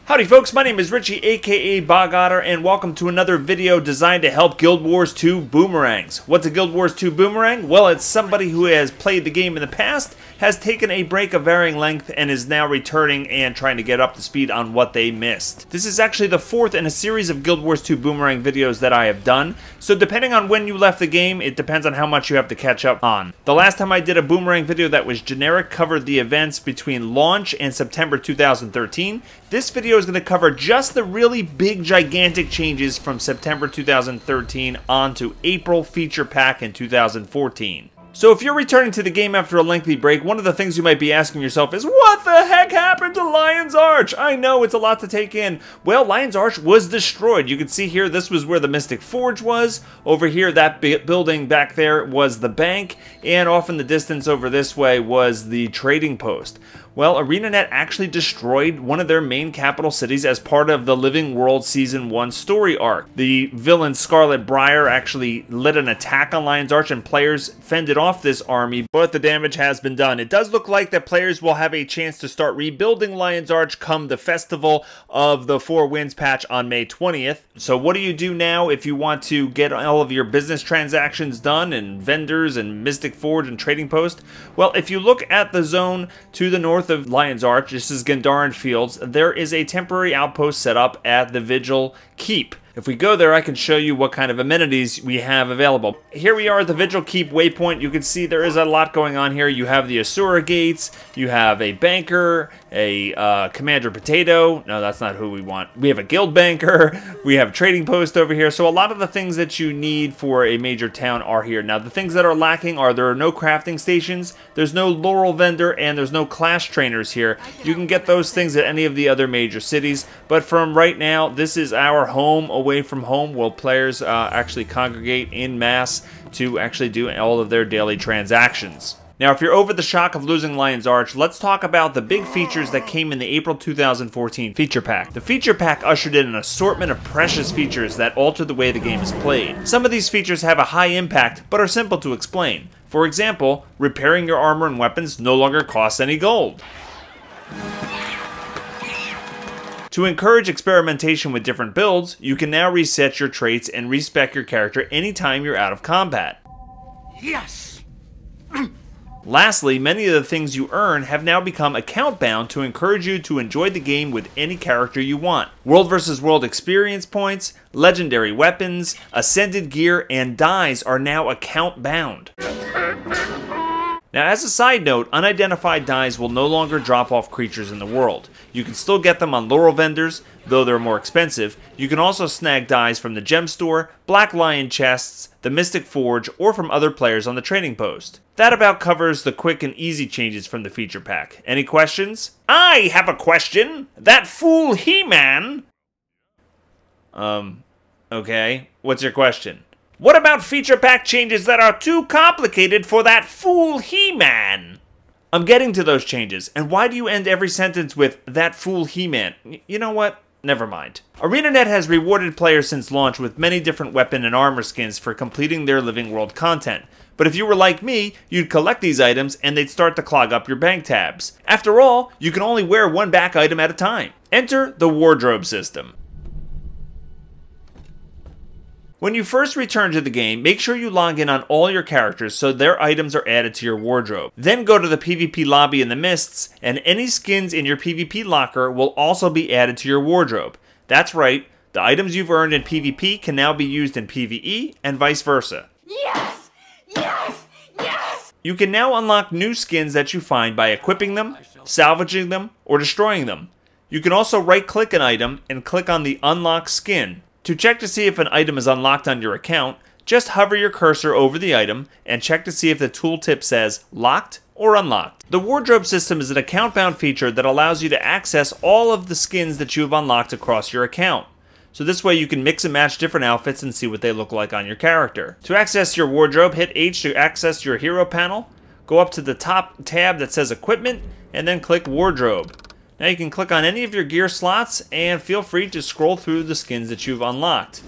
Howdy folks, my name is Richie aka Otter, and welcome to another video designed to help Guild Wars 2 Boomerangs. What's a Guild Wars 2 Boomerang? Well, it's somebody who has played the game in the past, has taken a break of varying length, and is now returning and trying to get up to speed on what they missed. This is actually the fourth in a series of Guild Wars 2 Boomerang videos that I have done, so depending on when you left the game, it depends on how much you have to catch up on. The last time I did a Boomerang video that was generic covered the events between launch and September 2013. This video is going to cover just the really big, gigantic changes from September 2013 on to April feature pack in 2014. So if you're returning to the game after a lengthy break, one of the things you might be asking yourself is, what the heck happened to Lion's Arch? I know, it's a lot to take in. Well, Lion's Arch was destroyed. You can see here, this was where the Mystic Forge was. Over here, that building back there was the bank. And off in the distance over this way was the trading post. Well, ArenaNet actually destroyed one of their main capital cities as part of the Living World Season 1 story arc. The villain Scarlet Briar actually led an attack on Lion's Arch, and players fended off this army, but the damage has been done. It does look like that players will have a chance to start rebuilding Lion's Arch come the Festival of the Four Winds patch on May 20th. So what do you do now if you want to get all of your business transactions done, and vendors, and Mystic Forge, and Trading Post? Well, if you look at the zone to the north of Lion's Arch, this is Gandharan Fields, there is a temporary outpost set up at the Vigil Keep. If we go there, I can show you what kind of amenities we have available. Here we are at the Vigil Keep waypoint. You can see there is a lot going on here. You have the Asura Gates, you have a banker, a Commander Potato. No, that's not who we want. We have a guild banker, we have a trading post over here. So a lot of the things that you need for a major town are here. Now, the things that are lacking are there are no crafting stations, there's no Laurel vendor, and there's no class trainers here. You can get those things at any of the other major cities, but from right now, this is our home away from home, where players actually congregate in mass to actually do all of their daily transactions. Now, if you're over the shock of losing Lion's Arch, let's talk about the big features that came in the April 2014 feature pack. The feature pack ushered in an assortment of precious features that alter the way the game is played. Some of these features have a high impact, but are simple to explain. For example, repairing your armor and weapons no longer costs any gold. To encourage experimentation with different builds, you can now reset your traits and respec your character anytime you're out of combat. Yes! Lastly, many of the things you earn have now become account bound to encourage you to enjoy the game with any character you want. World vs. World experience points, legendary weapons, ascended gear, and dies are now account bound. Now, as a side note, unidentified dies will no longer drop off creatures in the world. You can still get them on Laurel vendors, though they're more expensive. You can also snag dies from the Gem Store, Black Lion chests, the Mystic Forge, or from other players on the trading post. That about covers the quick and easy changes from the feature pack. Any questions? I have a question! That fool He-Man! Okay. What's your question? What about feature pack changes that are too complicated for that fool He-Man? I'm getting to those changes, and why do you end every sentence with, that fool He-Man? You know what? Never mind. ArenaNet has rewarded players since launch with many different weapon and armor skins for completing their Living World content. But if you were like me, you'd collect these items and they'd start to clog up your bank tabs. After all, you can only wear one back item at a time. Enter the wardrobe system. When you first return to the game, make sure you log in on all your characters so their items are added to your wardrobe. Then go to the PvP lobby in the Mists, and any skins in your PvP locker will also be added to your wardrobe. That's right, the items you've earned in PvP can now be used in PvE, and vice versa. Yes! Yes! Yes! You can now unlock new skins that you find by equipping them, salvaging them, or destroying them. You can also right-click an item and click on the Unlock Skin. To check to see if an item is unlocked on your account, just hover your cursor over the item and check to see if the tooltip says Locked or Unlocked. The wardrobe system is an account-bound feature that allows you to access all of the skins that you have unlocked across your account. So this way you can mix and match different outfits and see what they look like on your character. To access your wardrobe, hit H to access your hero panel. Go up to the top tab that says Equipment, and then click Wardrobe. Now you can click on any of your gear slots, and feel free to scroll through the skins that you've unlocked.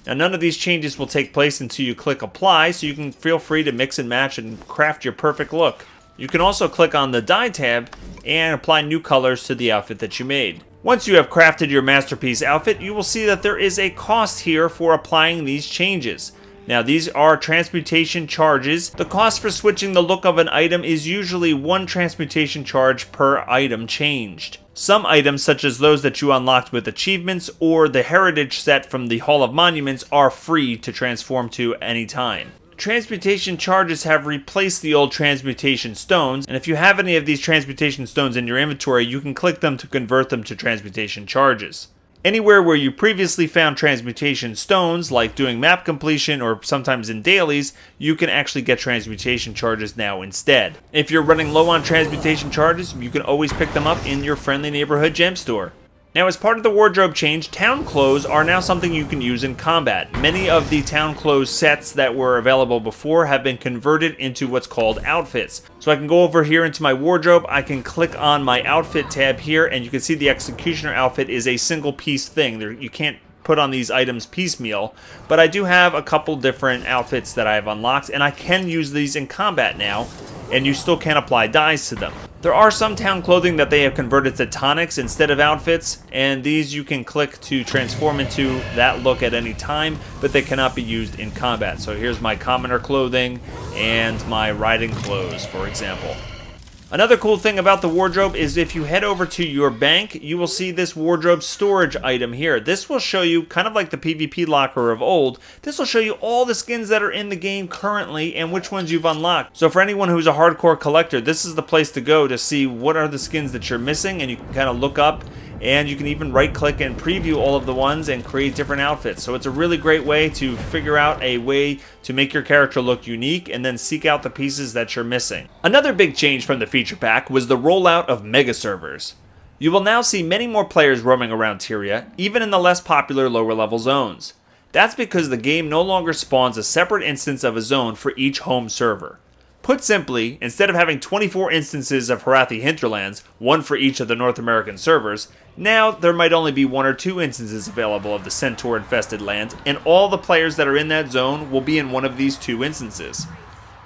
Now none of these changes will take place until you click Apply, so you can feel free to mix and match and craft your perfect look. You can also click on the Dye tab and apply new colors to the outfit that you made. Once you have crafted your masterpiece outfit, you will see that there is a cost here for applying these changes. Now these are transmutation charges. The cost for switching the look of an item is usually 1 transmutation charge per item changed. Some items, such as those that you unlocked with achievements or the heritage set from the Hall of Monuments, are free to transform to any time. Transmutation charges have replaced the old transmutation stones, and if you have any of these transmutation stones in your inventory, you can click them to convert them to transmutation charges. Anywhere where you previously found transmutation stones, like doing map completion or sometimes in dailies, you can actually get transmutation charges now instead. If you're running low on transmutation charges, you can always pick them up in your friendly neighborhood gem store. Now, as part of the wardrobe change, town clothes are now something you can use in combat. Many of the town clothes sets that were available before have been converted into what's called outfits. So I can go over here into my wardrobe, I can click on my outfit tab here, and you can see the executioner outfit is a single piece thing. You can't put on these items piecemeal, but I do have a couple different outfits that I have unlocked, and I can use these in combat now, and you still can apply dyes to them. There are some town clothing that they have converted to tonics instead of outfits, and these you can click to transform into that look at any time, but they cannot be used in combat. So here's my commoner clothing and my riding clothes, for example. Another cool thing about the wardrobe is if you head over to your bank, you will see this wardrobe storage item here. This will show you, kind of like the PvP locker of old, this will show you all the skins that are in the game currently and which ones you've unlocked. So for anyone who's a hardcore collector, this is the place to go to see what are the skins that you're missing, and you can kind of look up, and you can even right click and preview all of the ones and create different outfits. So it's a really great way to figure out a way to make your character look unique and then seek out the pieces that you're missing. Another big change from the feature pack was the rollout of mega servers. You will now see many more players roaming around Tyria, even in the less popular lower level zones. That's because the game no longer spawns a separate instance of a zone for each home server. Put simply, instead of having 24 instances of Harathi Hinterlands, one for each of the North American servers, now there might only be 1 or 2 instances available of the Centaur-infested land, and all the players that are in that zone will be in one of these 2 instances.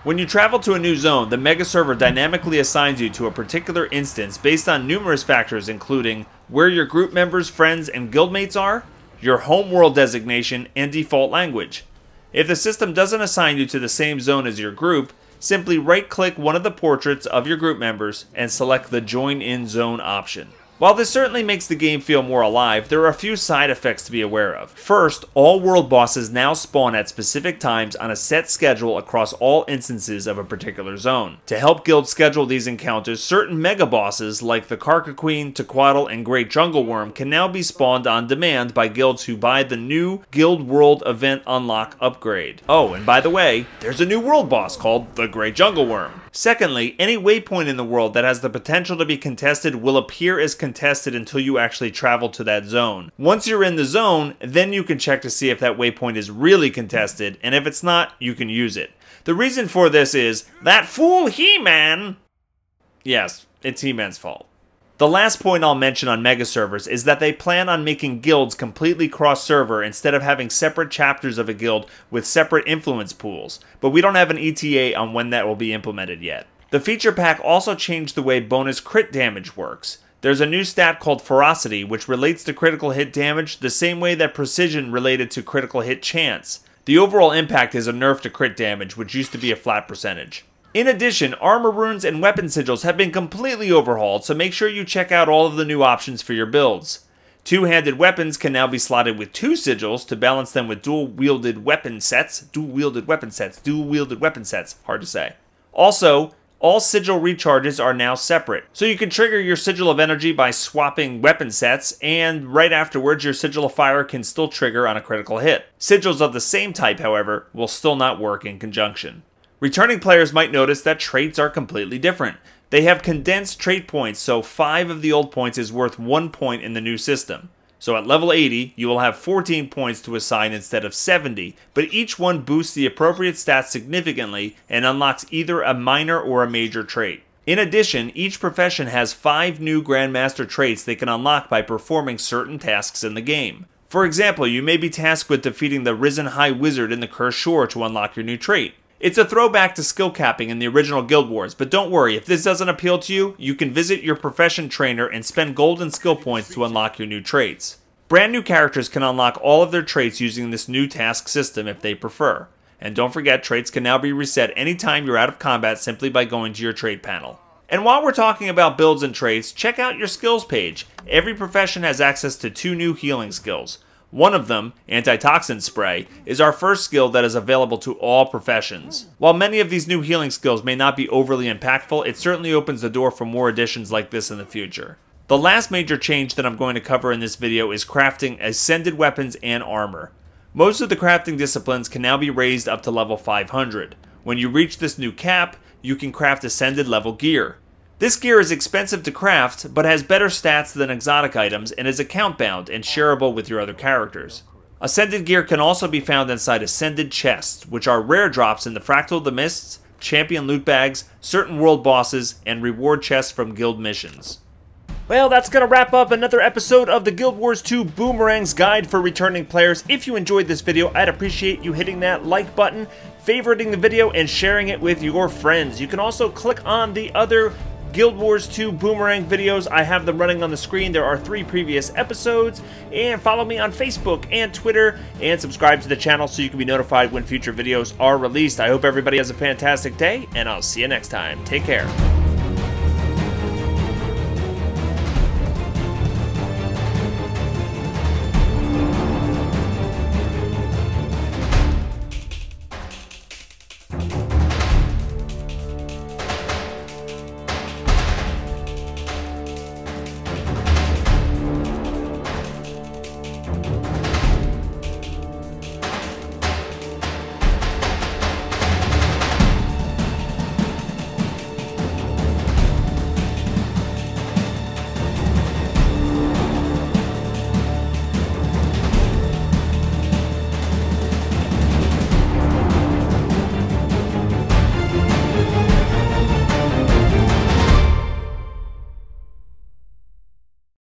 When you travel to a new zone, the mega server dynamically assigns you to a particular instance based on numerous factors, including where your group members, friends, and guildmates are, your homeworld designation, and default language. If the system doesn't assign you to the same zone as your group, simply right-click one of the portraits of your group members and select the Join in Zone option. While this certainly makes the game feel more alive, there are a few side effects to be aware of. First, all world bosses now spawn at specific times on a set schedule across all instances of a particular zone. To help guilds schedule these encounters, certain mega bosses like the Karka Queen, Tequatl, and Great Jungle Worm can now be spawned on demand by guilds who buy the new Guild World Event Unlock upgrade. Oh, and by the way, there's a new world boss called the Great Jungle Worm. Secondly, any waypoint in the world that has the potential to be contested will appear as contested until you actually travel to that zone. Once you're in the zone, then you can check to see if that waypoint is really contested, and if it's not, you can use it. The reason for this is, that fool He-Man! Yes, it's He-Man's fault. The last point I'll mention on mega servers is that they plan on making guilds completely cross-server instead of having separate chapters of a guild with separate influence pools, but we don't have an ETA on when that will be implemented yet. The feature pack also changed the way bonus crit damage works. There's a new stat called Ferocity, which relates to critical hit damage the same way that Precision related to critical hit chance. The overall impact is a nerf to crit damage, which used to be a flat percentage. In addition, armor runes and weapon sigils have been completely overhauled, so make sure you check out all of the new options for your builds. Two-handed weapons can now be slotted with 2 sigils to balance them with dual-wielded weapon sets. Hard to say. Also, all sigil recharges are now separate, so you can trigger your Sigil of Energy by swapping weapon sets, and right afterwards your Sigil of Fire can still trigger on a critical hit. Sigils of the same type, however, will still not work in conjunction. Returning players might notice that traits are completely different. They have condensed trait points, so 5 of the old points is worth 1 point in the new system. So at level 80, you will have 14 points to assign instead of 70, but each one boosts the appropriate stats significantly and unlocks either a minor or a major trait. In addition, each profession has 5 new Grandmaster traits they can unlock by performing certain tasks in the game. For example, you may be tasked with defeating the Risen High Wizard in the Cursed Shore to unlock your new trait. It's a throwback to skill capping in the original Guild Wars, but don't worry, if this doesn't appeal to you, you can visit your profession trainer and spend golden skill points to unlock your new traits. Brand new characters can unlock all of their traits using this new task system if they prefer. And don't forget, traits can now be reset anytime you're out of combat simply by going to your trait panel. And while we're talking about builds and traits, check out your skills page. Every profession has access to 2 new healing skills. One of them, Antitoxin Spray, is our first skill that is available to all professions. While many of these new healing skills may not be overly impactful, it certainly opens the door for more additions like this in the future. The last major change that I'm going to cover in this video is crafting ascended weapons and armor. Most of the crafting disciplines can now be raised up to level 500. When you reach this new cap, you can craft ascended level gear. This gear is expensive to craft, but has better stats than exotic items and is account bound and shareable with your other characters. Ascended gear can also be found inside ascended chests, which are rare drops in the Fractal of the Mists, champion loot bags, certain world bosses, and reward chests from guild missions. Well, that's going to wrap up another episode of the Guild Wars 2 Boomerangs Guide for Returning Players. If you enjoyed this video, I'd appreciate you hitting that like button, favoriting the video, and sharing it with your friends. You can also click on the other Guild Wars 2 Boomerang videos. I have them running on the screen. There are 3 previous episodes. And follow me on Facebook and Twitter, and subscribe to the channel so you can be notified when future videos are released. I hope everybody has a fantastic day, and I'll see you next time. Take care.